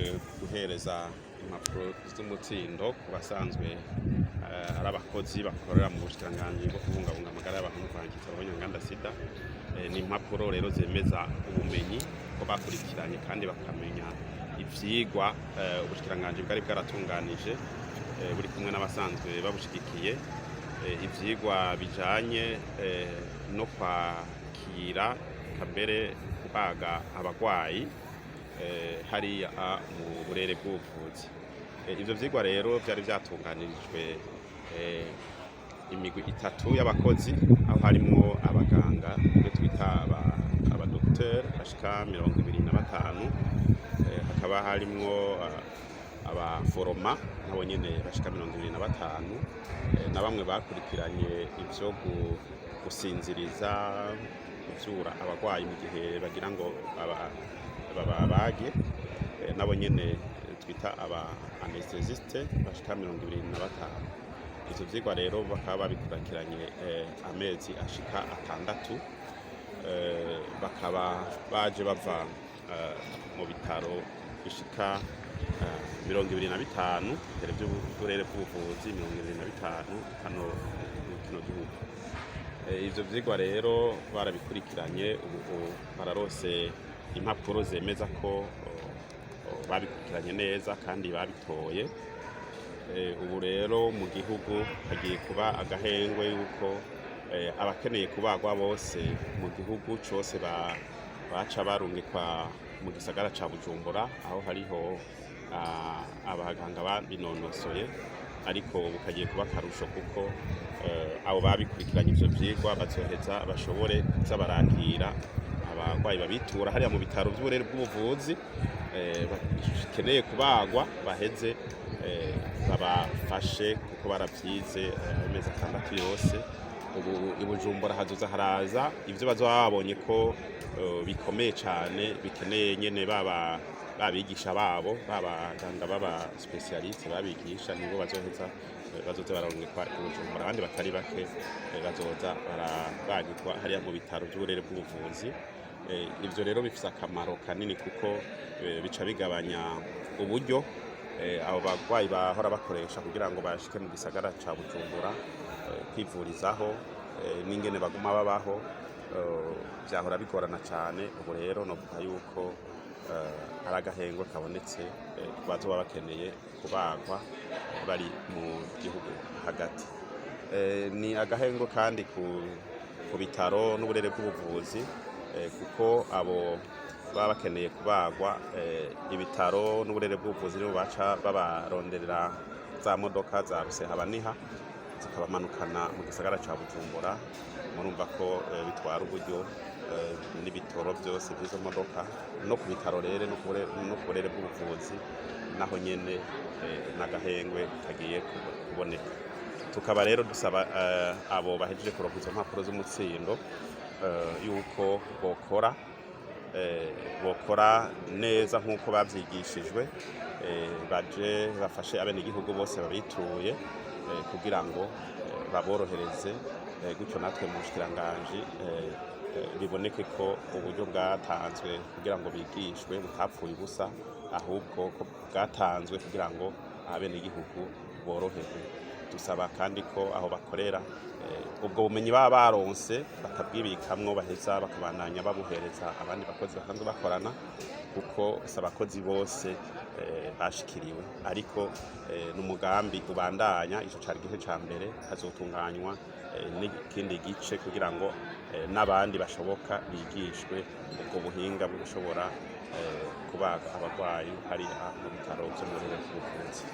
twaje guhereza impapuro z'umutsindo ku basanzwe ari abakozi bakorera mu bushikiranganji bwo kubungabunga amagara y'abantu no kurangiza abanyanganda sida. Ni impapuro rero zemeza ubumenyi ko bakurikiranye kandi bakamenya ivyigwa ubushikiranganji bwari bwaratunganije buri kumwe n'abasanzwe babushigikiye, ivyigwa bijanye no kwakira kambere kubaga abagwayi hariya mu burere bw'ubuvuzi. Ivyo vyigwa rero vyari vyatunganirijwe imigwi itatu y'abakozi, aho harimwo abaganga twita abadokiteri bashika 25, hakaba harimwo abaforoma nabo nyene bashika 25, na bamwe bakurikiranye ivyo gusinziriza kuvyura abagwayi mu gihe bagira ngo babage, nabo nyene twita aba anesthesiste bashika 25. Ivyo vyigwa rero bakaba babikurikiranye amezi ashika 6, bakaba baje bava mu bitaro bishika 25 vy'uburere bw'ubuvuzi 25 hano mu kino gihugu. Ivyo vyigwa rero barabikurikiranye, ubu bararose impapuro zemeza ko babikurikiranye neza kandi babitoye. Ubu rero mu gihugu hagiye kuba agahengwe yuko abakeneye kubagwa bose mu gihugu cose baca barungikwa mu gisagara ca Bujumbura, aho hariho abaganga babinonosoye, ariko bukagiye kuba akarusho kuko abo babikurikiranye ivyo vyigwa bazoheza bashobore kuza barakira abagwayi babitura hariya mu bitaro vy'uburere bw'ubuvuzi bakeneye kubagwa, baheze babafashe kuko baravyize amezi 6 yose. Ubu i Bujumbura hazoza haraza ivyo bazoba babonye ko bikomeye cane, bikeneye nyene babigisha babo babaganga baba specialiste babigisha, nibo bazoza bararungikwa i Bujumbura. Abandi batari bake bazoza barabagirwa hariya mu bitaro vy'uburere bw'ubuvuzi. Ivyo rero bifise akamaro kanini kuko bica bigabanya uburyo abo bagwayi bahora bakoresha kugira ngo bashike mu gisagara ca Bujumbura kwivurizaho, n'ingene baguma babaho vyahora bigorana cane. Ubu rero novuga yuko ari agahengwe kabonetse ku bazoba bakeneye kubagwa bari mu gihugu hagati. Ni agahengwe kandi ku bitaro n'uburere bw'ubuvuzi kuko abo baba bakeneye kubagwa ibitaro n'uburere bw'ubuvuzi nibo baca babaronderera za modoka za rusehabaniha zikabamanukana mu gisagara ca Bujumbura. Murumva ko bitwara uburyo n'ibitoro byose by'izo modoka, no ku bitaro rero no ku burere bw'ubuvuzi naho nyene n'agahengwe kagiye kuboneka. Tukaba rero dusaba abo bahejeje kuronka izo mpapuro z'umutsindo yuko bokora neza nk'uko bavyigishijwe, baje bafashe abenegihugu bose babituye kugira ngo baborohereze, gutyo natwe mu bushikiranganji biboneke ko uburyo bwatanzwe kugira ngo bigishwe butapfuye ubusa, ahubwo ko bwatanzwe kugira ngo abenegihugu boroherwe. Dusaba kandi ko aho bakorera ubwo bumenyi baba baronse batabwibikamwo, baheza bakabandanya babuhereza abandi bakozi basanzwe bakorana, kuko si abakozi bose bashikiriwe, ariko n'umugambi ubandanya. Ico cari igice ca mbere, hazotunganywa n'ikindi gice kugira ngo n'abandi bashoboka bigishwe ubwo buhinga bwo gushobora kubaga abagwayi hariya mu bitaro vyo mu burere bw'ubuvuzi.